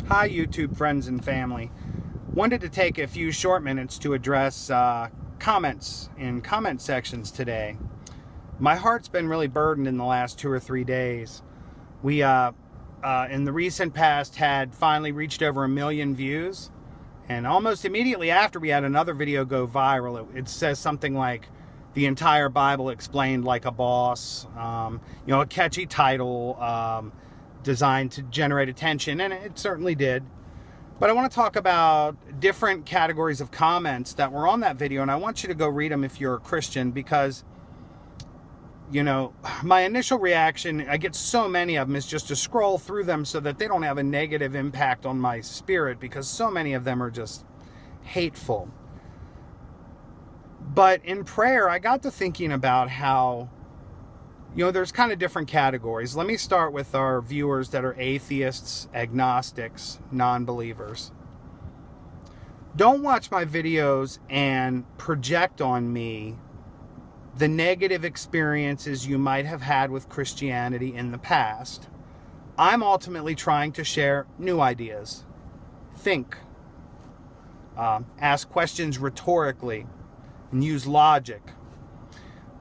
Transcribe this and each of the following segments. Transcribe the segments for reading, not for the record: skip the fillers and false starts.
Hi, YouTube friends and family. Wanted to take a few short minutes to address comments in comment sections today. My heart's been really burdened in the last 2 or 3 days. We, in the recent past, had finally reached over 1 million views. And almost immediately after, we had another video go viral. It says something like, "The entire Bible explained like a boss." A catchy title, designed to generate attention, and it certainly did. But I want to talk about different categories of comments that were on that video, and I want you to go read them if you're a Christian, because, my initial reaction, I get so many of them, is just to scroll through them so that they don't have a negative impact on my spirit, because so many of them are just hateful. But in prayer, I got to thinking about how there's kind of different categories. Let me start with our viewers that are atheists, agnostics, non-believers. Don't watch my videos and project on me the negative experiences you might have had with Christianity in the past. I'm ultimately trying to share new ideas. Think. Ask questions rhetorically and use logic.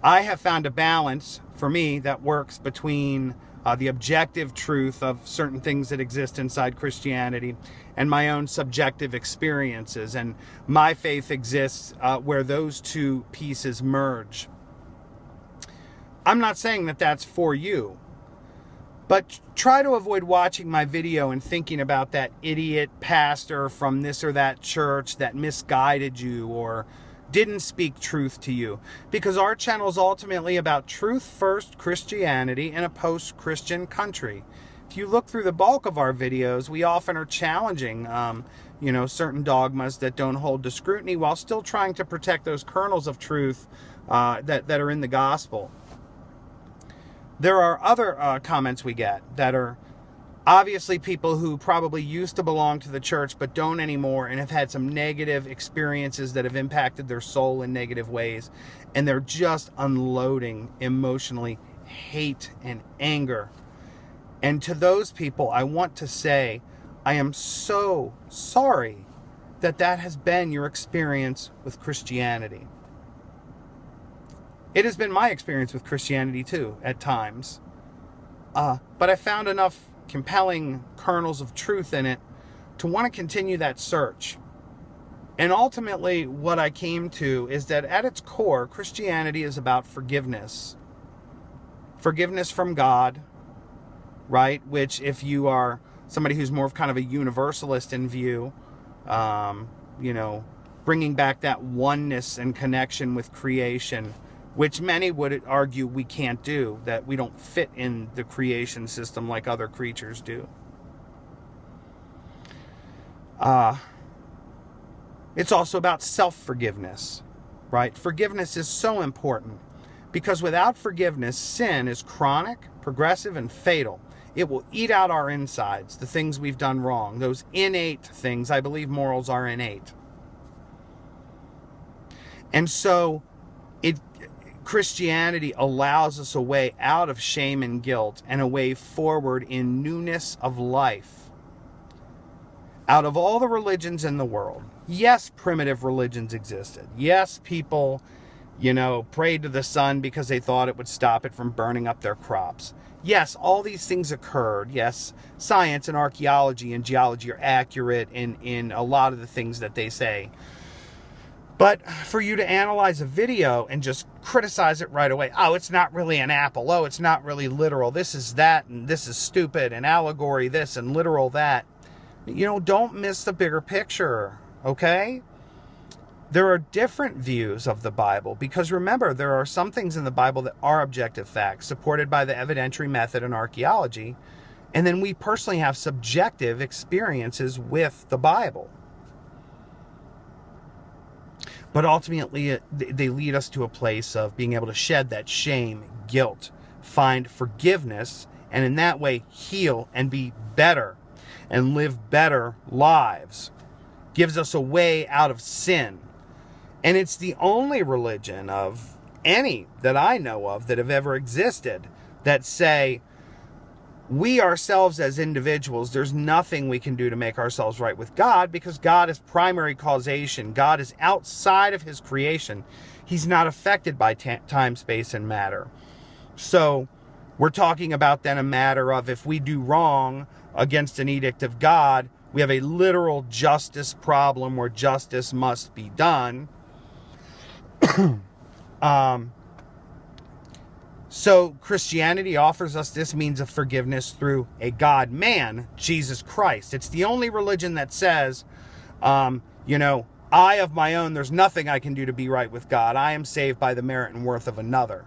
I have found a balance for me that works between the objective truth of certain things that exist inside Christianity and my own subjective experiences. And my faith exists where those two pieces merge. I'm not saying that that's for you, but try to avoid watching my video and thinking about that idiot pastor from this or that church that misguided you or didn't speak truth to you, because our channel is ultimately about truth-first Christianity in a post-Christian country. If you look through the bulk of our videos, we often are challenging, certain dogmas that don't hold to scrutiny, while still trying to protect those kernels of truth that are in the gospel. There are other comments we get that are obviously people who probably used to belong to the church but don't anymore, and have had some negative experiences that have impacted their soul in negative ways, and they're just unloading emotionally hate and anger. And to those people, I want to say, I am so sorry that has been your experience with Christianity. It has been my experience with Christianity too, at times. But I found enough compelling kernels of truth in it to want to continue that search. And ultimately, what I came to is that at its core, Christianity is about forgiveness. Forgiveness from God, right? Which, if you are somebody who's more of kind of a universalist in view, bringing back that oneness and connection with creation, which many would argue we can't do, that we don't fit in the creation system like other creatures do. It's also about self-forgiveness, right? Forgiveness is so important, because without forgiveness, sin is chronic, progressive, and fatal. It will eat out our insides, the things we've done wrong, those innate things. I believe morals are innate. And so Christianity allows us a way out of shame and guilt, and a way forward in newness of life. Out of all the religions in the world, yes, primitive religions existed. Yes, people, prayed to the sun because they thought it would stop it from burning up their crops. Yes, all these things occurred. Yes, science and archaeology and geology are accurate in a lot of the things that they say. But for you to analyze a video and just criticize it right away, oh, it's not really an apple, oh, it's not really literal, this is that, and this is stupid, and allegory this, and literal that, don't miss the bigger picture, okay? There are different views of the Bible, because remember, there are some things in the Bible that are objective facts, supported by the evidentiary method and archaeology, and then we personally have subjective experiences with the Bible. But ultimately, they lead us to a place of being able to shed that shame, guilt, find forgiveness, and in that way heal and be better and live better lives. Gives us a way out of sin. And it's the only religion of any that I know of that have ever existed that say, we ourselves as individuals, there's nothing we can do to make ourselves right with God, because God is primary causation. God is outside of his creation. He's not affected by time, space, and matter. So we're talking about then a matter of, if we do wrong against an edict of God, we have a literal justice problem where justice must be done. So Christianity offers us this means of forgiveness through a God-man, Jesus Christ. It's the only religion that says, I of my own, there's nothing I can do to be right with God. I am saved by the merit and worth of another.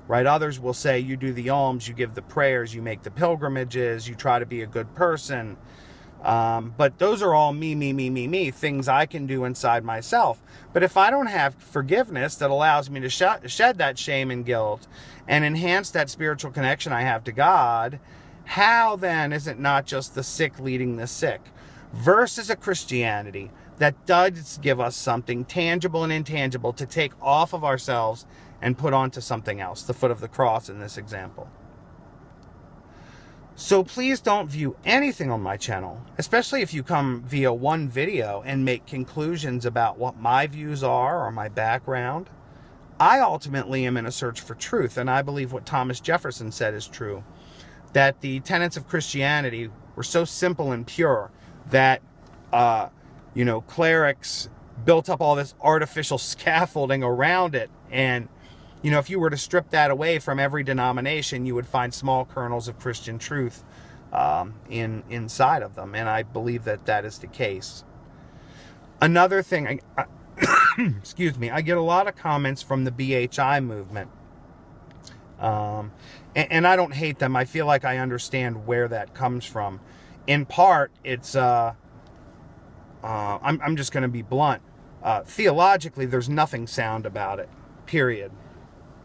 Right? Others will say, you do the alms, you give the prayers, you make the pilgrimages, you try to be a good person. But those are all me, things I can do inside myself. But if I don't have forgiveness that allows me to shed that shame and guilt and enhance that spiritual connection I have to God, how then is it not just the sick leading the sick? Versus a Christianity that does give us something tangible and intangible to take off of ourselves and put onto something else, the foot of the cross in this example. So please don't view anything on my channel, especially if you come via one video and make conclusions about what my views are or my background. I ultimately am in a search for truth, and I believe what Thomas Jefferson said is true, that the tenets of Christianity were so simple and pure that, clerics built up all this artificial scaffolding around it, and if you were to strip that away from every denomination, you would find small kernels of Christian truth inside of them. And I believe that that is the case. Another thing, excuse me, I get a lot of comments from the BHI movement. And I don't hate them. I feel like I understand where that comes from. In part, it's, I'm just going to be blunt. Theologically, there's nothing sound about it, period.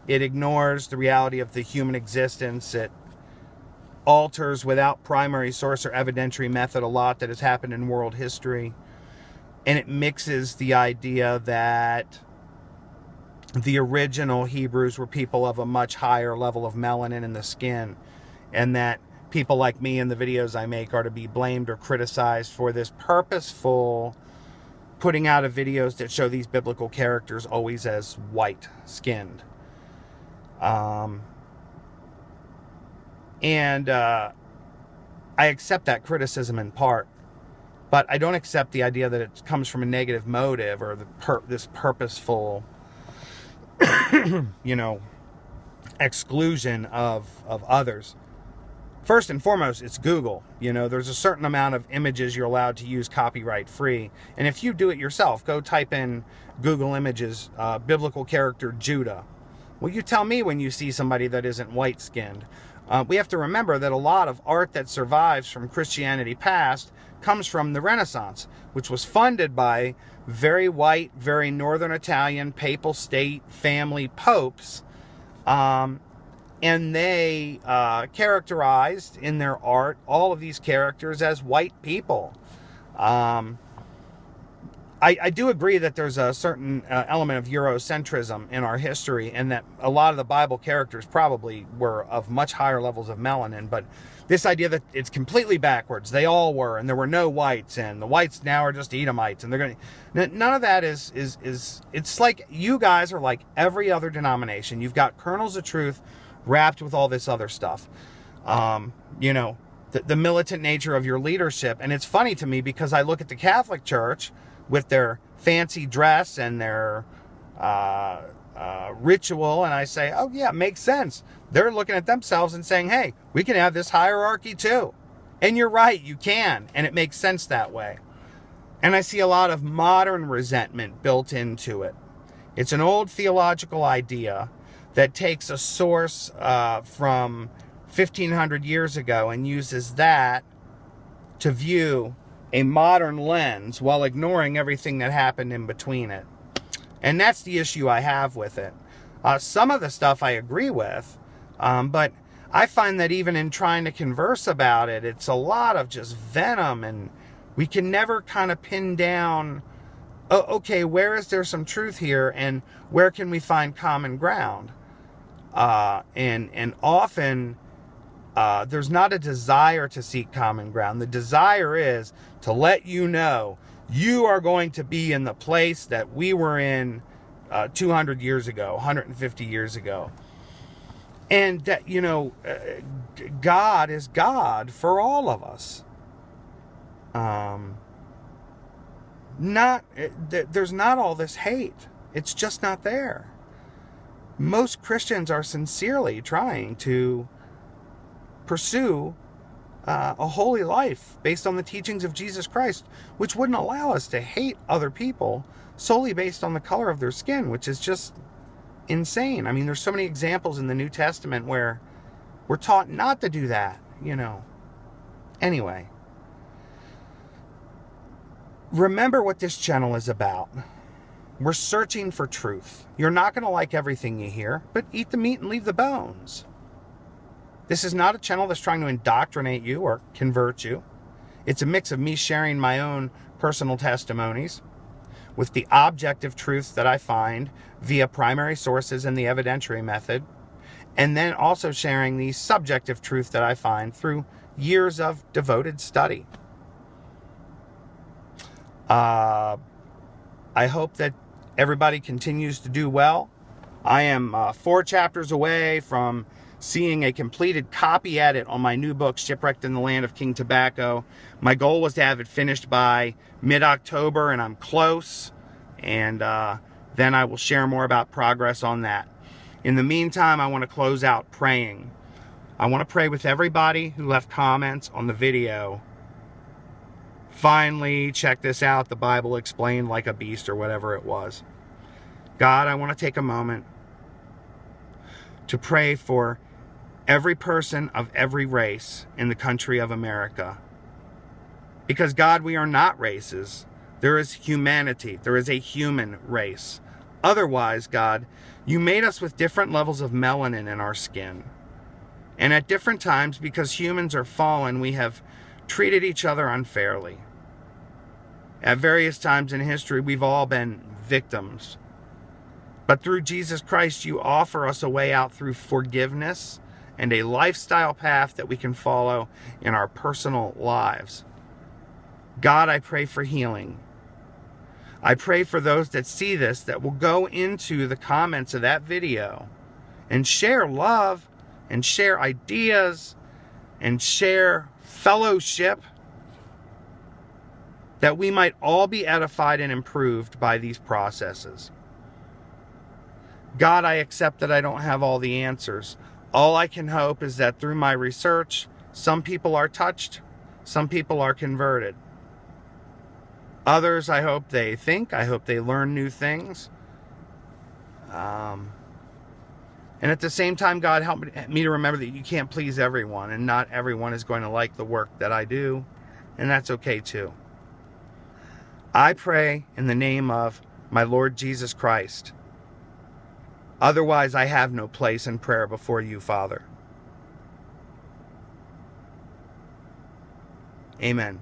It ignores the reality of the human existence. It alters without primary source or evidentiary method a lot that has happened in world history. And it mixes the idea that the original Hebrews were people of a much higher level of melanin in the skin, and that people like me in the videos I make are to be blamed or criticized for this purposeful putting out of videos that show these biblical characters always as white-skinned. I accept that criticism in part, but I don't accept the idea that it comes from a negative motive or this purposeful, exclusion of others. First and foremost, it's Google. There's a certain amount of images you're allowed to use copyright free. And if you do it yourself, go type in Google Images, biblical character Judah. Well, you tell me when you see somebody that isn't white-skinned. We have to remember that a lot of art that survives from Christianity past comes from the Renaissance, which was funded by very white, very northern Italian, papal state family popes. And they characterized in their art all of these characters as white people. I do agree that there's a certain element of Eurocentrism in our history, and that a lot of the Bible characters probably were of much higher levels of melanin, but this idea that it's completely backwards, they all were, and there were no whites, and the whites now are just Edomites, and they're going to... None of that is... It's like you guys are like every other denomination. You've got kernels of truth wrapped with all this other stuff. The militant nature of your leadership, and it's funny to me because I look at the Catholic Church with their fancy dress and their ritual, and I say, oh yeah, it makes sense. They're looking at themselves and saying, hey, we can have this hierarchy too. And you're right, you can, and it makes sense that way. And I see a lot of modern resentment built into it. It's an old theological idea that takes a source from 1500 years ago and uses that to view a modern lens while ignoring everything that happened in between it. And that's the issue I have with it. Some of the stuff I agree with, but I find that even in trying to converse about it, it's a lot of just venom, and we can never kind of pin down, oh, okay, where is there some truth here, and where can we find common ground? And often there's not a desire to seek common ground. The desire is to let you know you are going to be in the place that we were in 200 years ago, 150 years ago. And that, God is God for all of us. There's not all this hate. It's just not there. Most Christians are sincerely trying to pursue a holy life based on the teachings of Jesus Christ, which wouldn't allow us to hate other people solely based on the color of their skin, which is just insane. I mean, there's so many examples in the New Testament where we're taught not to do that, Anyway, remember what this channel is about. We're searching for truth. You're not going to like everything you hear, but eat the meat and leave the bones. This is not a channel that's trying to indoctrinate you or convert you. It's a mix of me sharing my own personal testimonies with the objective truths that I find via primary sources and the evidentiary method, and then also sharing the subjective truth that I find through years of devoted study. I hope that everybody continues to do well. I am 4 chapters away from seeing a completed copy edit on my new book, Shipwrecked in the Land of King Tobacco. My goal was to have it finished by mid-October, and I'm close. And then I will share more about progress on that. In the meantime, I want to close out praying. I want to pray with everybody who left comments on the video. Finally, check this out, the Bible explained like a beast, or whatever it was. God, I want to take a moment to pray for every person of every race in the country of America. Because, God, we are not races. There is humanity. There is a human race. Otherwise, God, you made us with different levels of melanin in our skin. And at different times, because humans are fallen, we have treated each other unfairly. At various times in history, we've all been victims. But through Jesus Christ, you offer us a way out through forgiveness and a lifestyle path that we can follow in our personal lives. God, I pray for healing. I pray for those that see this that will go into the comments of that video and share love and share ideas and share fellowship, that we might all be edified and improved by these processes. God, I accept that I don't have all the answers. All I can hope is that through my research, some people are touched, some people are converted. Others, I hope they learn new things. And at the same time, God, help me to remember that you can't please everyone, and not everyone is going to like the work that I do, and that's okay too. I pray in the name of my Lord Jesus Christ. Otherwise, I have no place in prayer before you, Father. Amen.